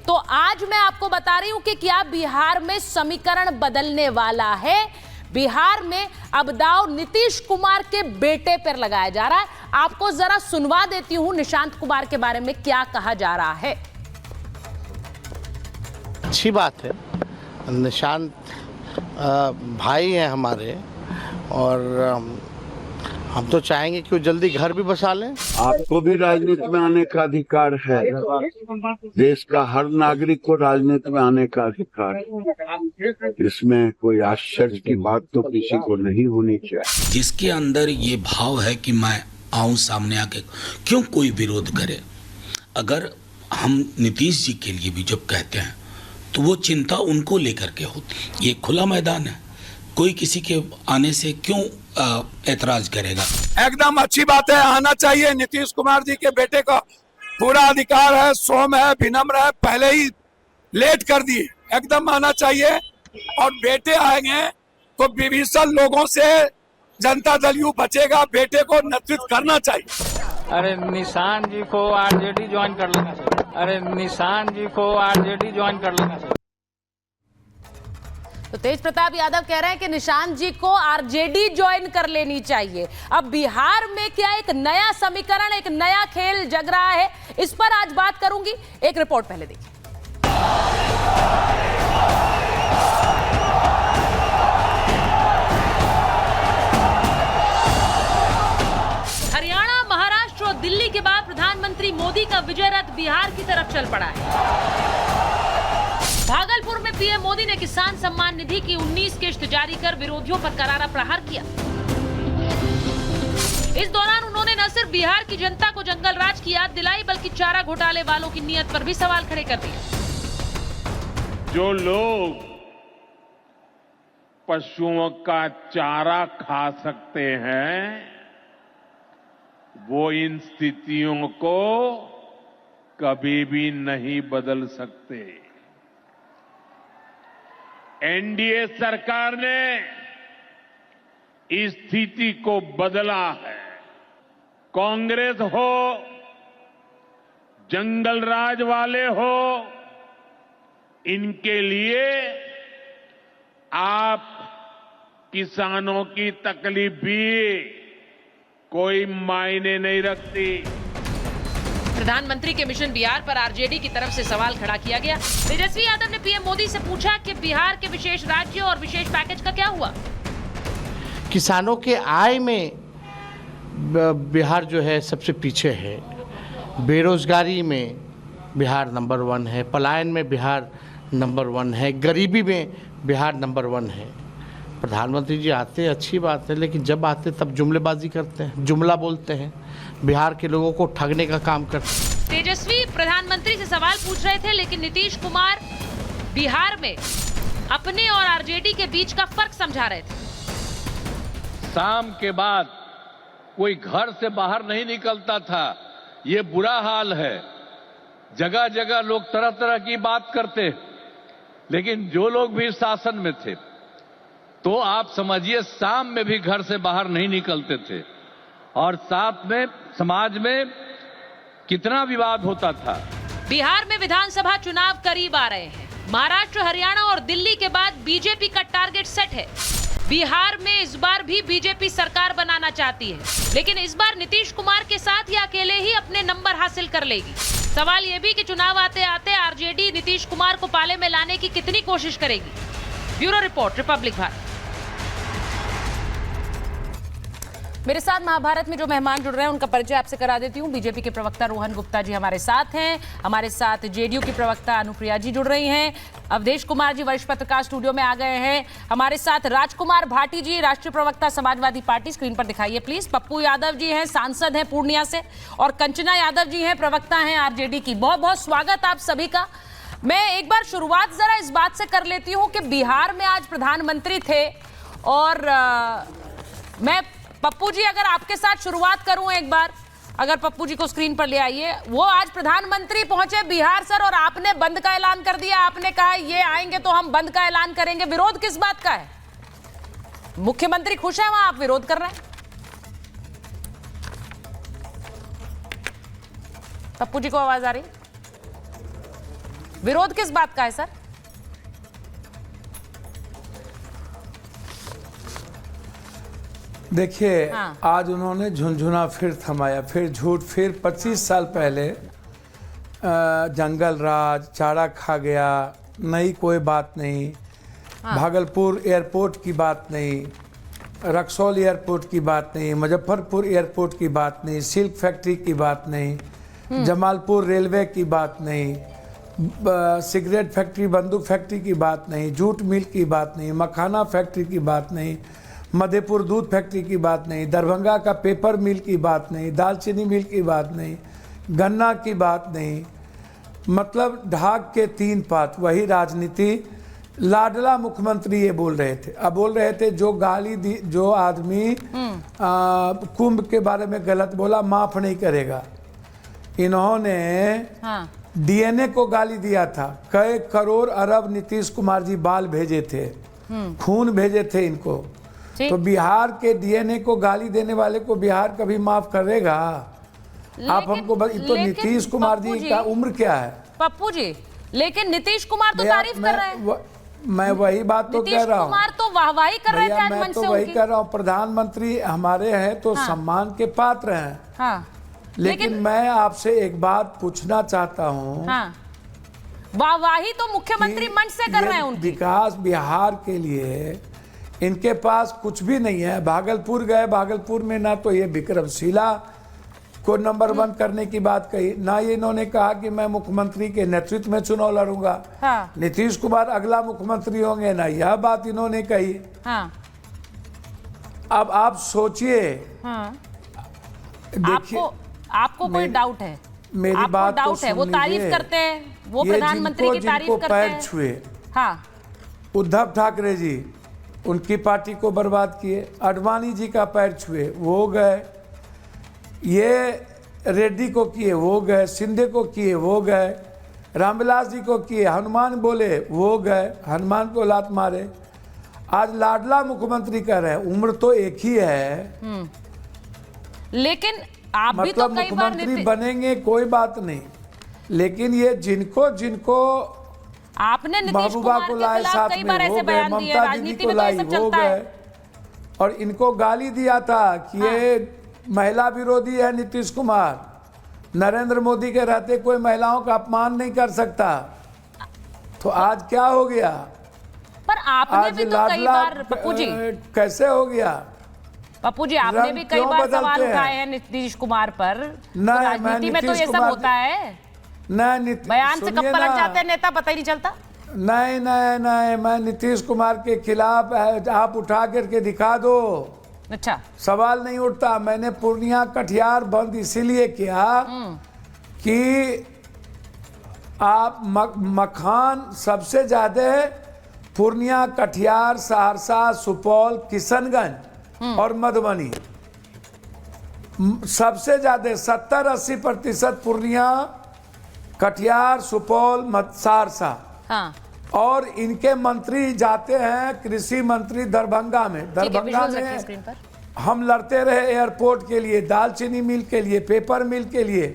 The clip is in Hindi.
तो आज मैं आपको बता रही हूं कि क्या बिहार में समीकरण बदलने वाला है। बिहार में अब दांव नीतीश कुमार के बेटे पर लगाया जा रहा है। आपको जरा सुनवा देती हूं निशांत कुमार के बारे में क्या कहा जा रहा है। अच्छी बात है, निशांत भाई हैं हमारे, और हम तो चाहेंगे कि वो जल्दी घर भी बसा लें। आपको भी राजनीति में आने का अधिकार है। देश का हर नागरिक को राजनीति में आने का अधिकार है। इसमें कोई आश्चर्य की बात तो किसी को नहीं होनी चाहिए। जिसके अंदर ये भाव है कि मैं आऊं सामने आके, क्यों कोई विरोध करे। अगर हम नीतीश जी के लिए भी जब कहते हैं तो वो चिंता उनको लेकर के होती। ये खुला मैदान है, कोई किसी के आने से क्यों ऐतराज करेगा। एकदम अच्छी बात है, आना चाहिए। नीतीश कुमार जी के बेटे का पूरा अधिकार है, सौम्य है, विनम्र है, पहले ही लेट कर दिए, एकदम आना चाहिए। और बेटे आएंगे तो विभीषण लोगों से जनता दल यू बचेगा। बेटे को नेतृत्व करना चाहिए। अरे निशांत जी को आरजेडी ज्वाइन कर लेना चाहिए। अरे निशांत जी को आरजेडी ज्वाइन कर लेना चाहिए। तो तेज प्रताप यादव कह रहे हैं कि निशांत जी को आरजेडी ज्वाइन कर लेनी चाहिए। अब बिहार में क्या एक नया समीकरण, एक नया खेल जग रहा है, इस पर आज बात करूंगी। एक रिपोर्ट पहले देखिए। हरियाणा, महाराष्ट्र और दिल्ली के बाद प्रधानमंत्री मोदी का विजय रथ बिहार की तरफ चल पड़ा है। भागलपुर में पीएम मोदी ने किसान सम्मान निधि की 19 किश्त जारी कर विरोधियों पर करारा प्रहार किया। इस दौरान उन्होंने न सिर्फ बिहार की जनता को जंगल राज की याद दिलाई, बल्कि चारा घोटाले वालों की नीयत पर भी सवाल खड़े कर दिए। जो लोग पशुओं का चारा खा सकते हैं, वो इन स्थितियों को कभी भी नहीं बदल सकते। एनडीए सरकार ने इस स्थिति को बदला है। कांग्रेस हो, जंगल राज वाले हो, इनके लिए आप किसानों की तकलीफ भी कोई मायने नहीं रखती। प्रधानमंत्री के मिशन बिहार पर आरजेडी की तरफ से सवाल खड़ा किया गया। तेजस्वी यादव ने पीएम मोदी से पूछा कि बिहार के विशेष राज्य और विशेष पैकेज का क्या हुआ। किसानों के आय में बिहार जो है सबसे पीछे है। बेरोजगारी में बिहार नंबर 1 है। पलायन में बिहार नंबर 1 है। गरीबी में बिहार नंबर 1 है। प्रधानमंत्री जी आते हैं, अच्छी बात है, लेकिन जब आते तब जुमलेबाजी करते हैं, जुमला बोलते हैं, बिहार के लोगों को ठगने का काम करते हैं। तेजस्वी प्रधानमंत्री से सवाल पूछ रहे थे, लेकिन नीतीश कुमार बिहार में अपने और आरजेडी के बीच का फर्क समझा रहे थे। शाम के बाद कोई घर से बाहर नहीं निकलता था, ये बुरा हाल है। जगह जगह लोग तरह तरह की बात करते, लेकिन जो लोग भी शासन में थे तो आप समझिए शाम में भी घर से बाहर नहीं निकलते थे, और साथ में समाज में कितना विवाद होता था। बिहार में विधानसभा चुनाव करीब आ रहे हैं। महाराष्ट्र, हरियाणा और दिल्ली के बाद बीजेपी का टारगेट सेट है। बिहार में इस बार भी बीजेपी सरकार बनाना चाहती है, लेकिन इस बार नीतीश कुमार के साथ या अकेले ही अपने नंबर हासिल कर लेगी। सवाल यह भी कि चुनाव आते आते आरजेडी नीतीश कुमार को पाले में लाने की कितनी कोशिश करेगी। Bureau report, Republic Bharat. मेरे साथ महाभारत में जो मेहमान जुड़ रहे हैं उनका परिचय आपसे करा देती हूं। बीजेपी के प्रवक्ता रोहन गुप्ता जी हमारे साथ हैं। हमारे साथ जेडीयू की प्रवक्ता अनुप्रिया जी जुड़ रही हैं। अवधेश कुमार जी वरिष्ठ पत्रकार स्टूडियो में आ गए हैं। हमारे साथ राजकुमार भाटी जी, राष्ट्रीय प्रवक्ता समाजवादी पार्टी, स्क्रीन पर दिखाइए प्लीज। पप्पू यादव जी हैं, सांसद हैं पूर्णिया से, और कंचना यादव जी हैं, प्रवक्ता हैं आरजेडी की। बहुत बहुत स्वागत आप सभी का। मैं एक बार शुरुआत जरा इस बात से कर लेती हूँ कि बिहार में आज प्रधानमंत्री थे, और मैं पप्पू जी अगर आपके साथ शुरुआत करूं एक बार, अगर पप्पू जी को स्क्रीन पर ले आइए। वो आज प्रधानमंत्री पहुंचे बिहार सर, और आपने बंद का ऐलान कर दिया। आपने कहा ये आएंगे तो हम बंद का ऐलान करेंगे। विरोध किस बात का है? मुख्यमंत्री खुश है वहां, आप विरोध कर रहे हैं? पप्पू जी को आवाज आ रही? विरोध किस बात का है सर? देखिए, हाँ। आज उन्होंने झुनझुना फिर थमाया, फिर झूठ, फिर 25 साल पहले जंगल राज, चारा खा गया, नई कोई बात नहीं, भागलपुर एयरपोर्ट की बात नहीं, रक्सौल एयरपोर्ट की बात नहीं, मुजफ्फरपुर एयरपोर्ट की बात नहीं, सिल्क फैक्ट्री की बात नहीं, जमालपुर रेलवे की बात नहीं, सिगरेट फैक्ट्री, बंदूक फैक्ट्री की बात नहीं, जूट मिल की बात नहीं, मखाना फैक्ट्री की बात नहीं, मधेपुर दूध फैक्ट्री की बात नहीं, दरभंगा का पेपर मिल की बात नहीं, दालचीनी मिल की बात नहीं, गन्ना की बात नहीं। मतलब ढाक के 3 पात, वही राजनीति। लाडला मुख्यमंत्री ये बोल रहे थे। अब बोल रहे थे जो गाली दी, जो आदमी कुंभ के बारे में गलत बोला माफ नहीं करेगा। इन्होंने डीएनए को गाली दिया था। कई करोड़ अरब नीतीश कुमार जी बाल भेजे थे, खून भेजे थे इनको। तो बिहार के डीएनए को गाली देने वाले को बिहार कभी माफ करेगा? आप हमको तो नीतीश कुमार जी का उम्र क्या है? पप्पू जी, लेकिन नीतीश कुमार तो तारीफ कर रहे हैं। मैं वही बात तो कह रहा हूँ। कुमार तो वाहवाही कर रहे थे आज मैं मंच तो से वही उनकी। कह रहा हूँ, प्रधानमंत्री हमारे हैं तो सम्मान के पात्र हैं। हाँ। लेकिन मैं आपसे एक बात पूछना चाहता हूँ। हाँ। वाहवाही तो मुख्यमंत्री मंच से कर रहे हैं उनकी। विकास बिहार के लिए इनके पास कुछ भी नहीं है। भागलपुर गए, भागलपुर में ना तो ये विक्रमशिला को नंबर 1 करने की बात कही, ना ये इन्होंने कहा कि मैं मुख्यमंत्री के नेतृत्व में चुनाव लड़ूंगा। हाँ। नीतीश कुमार अगला मुख्यमंत्री होंगे, ना यह बात इन्होंने कही। हाँ। अब आप सोचिए। हाँ। देखिए, आपको कोई डाउट है? मेरी आपको बात डाउट तो है? वो सुन तारीफ लीजिए। करते हैं, वो ये प्रधानमंत्री की तारीफ करते पैर हैं। छुए, हाँ। उद्धव ठाकरे जी उनकी पार्टी को बर्बाद किए, अडवाणी जी का पैर छुए, वो गए, ये रेड्डी को किए, वो गए, शिंदे को किए, वो गए, रामविलास जी को किए, हनुमान बोले, वो गए, हनुमान को लात मारे। आज लाडला मुख्यमंत्री कर रहे हैं। उम्र तो एक ही है, लेकिन आप भी तो मतलब कई बार मुख्यमंत्री बनेंगे कोई बात नहीं, लेकिन ये जिनको आपने नीतीश महबूबा कुमार को के लाए खिलाफ साथ कई में, बार वो ऐसे गए, बयान दिए। ममता दीदी राजनीति को में तो ये लाई, सब वो चलता है। गए, और इनको गाली दिया था कि ये महिला विरोधी है नीतीश कुमार। नरेंद्र मोदी के रहते कोई महिलाओं का अपमान नहीं कर सकता। तो आज क्या हो गया? पर आपने आज भी तो कई बार, पप्पू जी, कैसे हो गया? पप्पू जी, आपने भी कई बार सवाल उठाए हैं नीतीश कुमार पर। नहीं, राजनीति में तो ये सब होता है। नहीं, बयान से कब पलट जाते हैं नेता, पता ही नहीं चलता। नहीं, मैं नीतीश कुमार के खिलाफ आप उठा करके दिखा दो, अच्छा, सवाल नहीं उठता। मैंने पूर्णिया कटिहार बंद इसीलिए किया कि आप मखान सबसे ज्यादा पूर्णिया, कटिहार, सहरसा, सुपौल, किशनगंज और मधुबनी सबसे ज्यादा 70-80% पूर्णिया, कटिहार, सुपौल, सहरसा। हाँ। और इनके मंत्री जाते हैं, कृषि मंत्री दरभंगा में। दरभंगा में हम लड़ते रहे एयरपोर्ट के लिए, दालचीनी मिल के लिए, पेपर मिल के लिए,